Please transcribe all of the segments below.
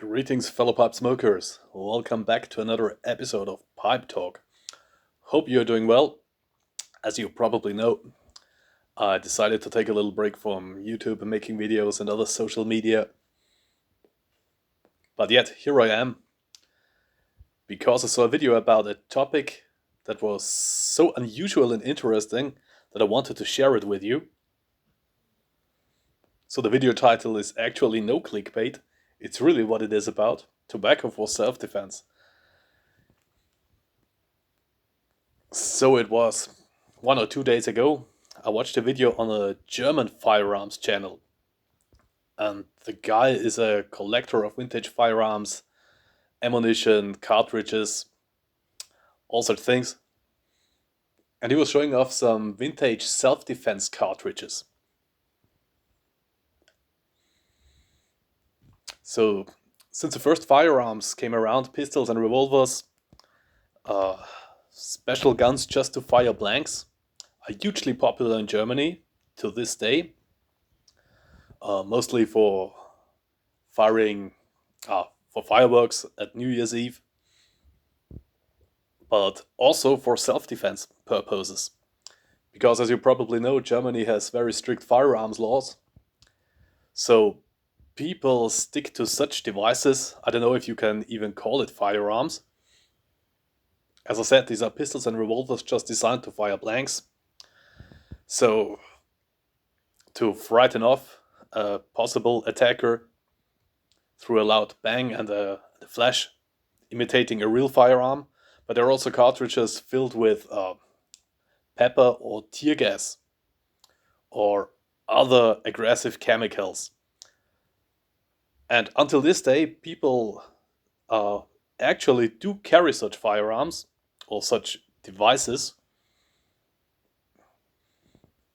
Greetings, fellow pipe smokers. Welcome back to another episode of Pipe Talk. Hope you're doing well. As you probably know, I decided to take a little break from YouTube and making videos and other social media. But yet, here I am, because I saw a video about a topic that was so unusual and interesting that I wanted to share it with you. So the video title is actually no clickbait. It's really what it is about: tobacco for self-defense. So it was 1 or 2 days ago, I watched a video on a German firearms channel. And the guy is a collector of vintage firearms, ammunition, cartridges, all such things. And he was showing off some vintage self-defense cartridges. So, since the first firearms came around, pistols and revolvers, special guns just to fire blanks, are hugely popular in Germany to this day. Mostly for firing, for fireworks at New Year's Eve, but also for self-defense purposes. Because as you probably know, Germany has very strict firearms laws. So people stick to such devices. I don't know if you can even call it firearms. As I said, these are pistols and revolvers just designed to fire blanks. So to frighten off a possible attacker through a loud bang and a flash, imitating a real firearm. But there are also cartridges filled with pepper or tear gas or other aggressive chemicals. And until this day, people actually do carry such firearms or such devices.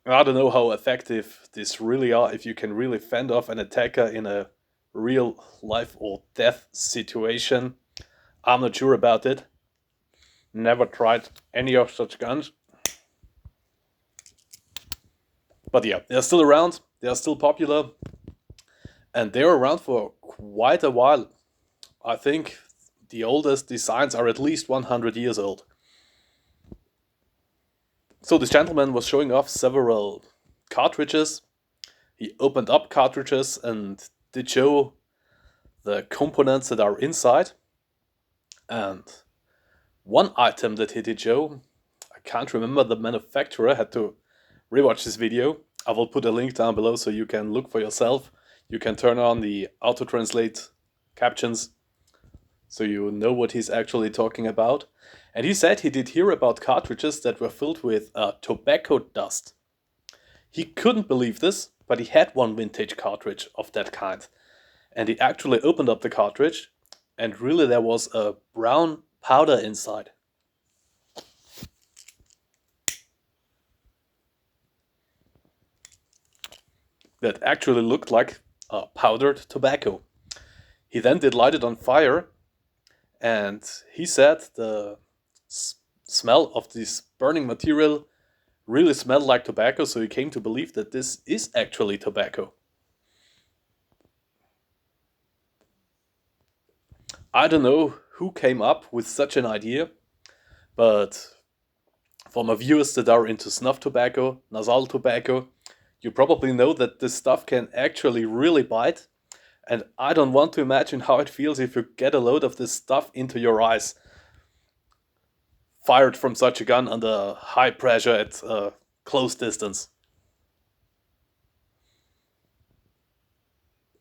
I don't know how effective these really are, if you can really fend off an attacker in a real life or death situation. I'm not sure about it. Never tried any of such guns. But yeah, they're still around, they are still popular, and they're around for quite a while. I think the oldest designs are at least 100 years old. So this gentleman was showing off several cartridges. He opened up cartridges and did show the components that are inside. And one item that he did show, I can't remember the manufacturer, I had to rewatch this video. I will put a link down below so you can look for yourself. You can turn on the auto-translate captions so you know what he's actually talking about. And he said he did hear about cartridges that were filled with tobacco dust. He couldn't believe this, but he had one vintage cartridge of that kind. And he actually opened up the cartridge, and really there was a brown powder inside. That actually looked like powdered tobacco. He then did light it on fire, and he said the smell of this burning material really smelled like tobacco, so he came to believe that this is actually tobacco. I don't know who came up with such an idea, but for my viewers that are into snuff tobacco, nasal tobacco, you probably know that this stuff can actually really bite. And I don't want to imagine how it feels if you get a load of this stuff into your eyes, fired from such a gun under high pressure at close distance.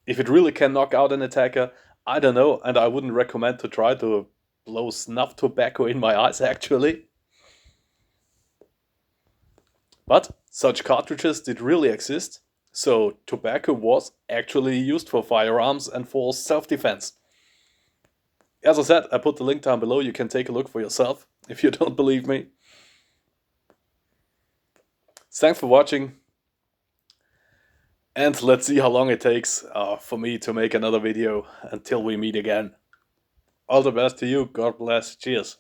If it really can knock out an attacker, I don't know, and I wouldn't recommend to try to blow snuff tobacco in my eyes, actually. But such cartridges did really exist, so tobacco was actually used for firearms and for self-defense. As I said, I put the link down below, you can take a look for yourself if you don't believe me. Thanks for watching, and let's see how long it takes for me to make another video until we meet again. All the best to you, God bless, cheers.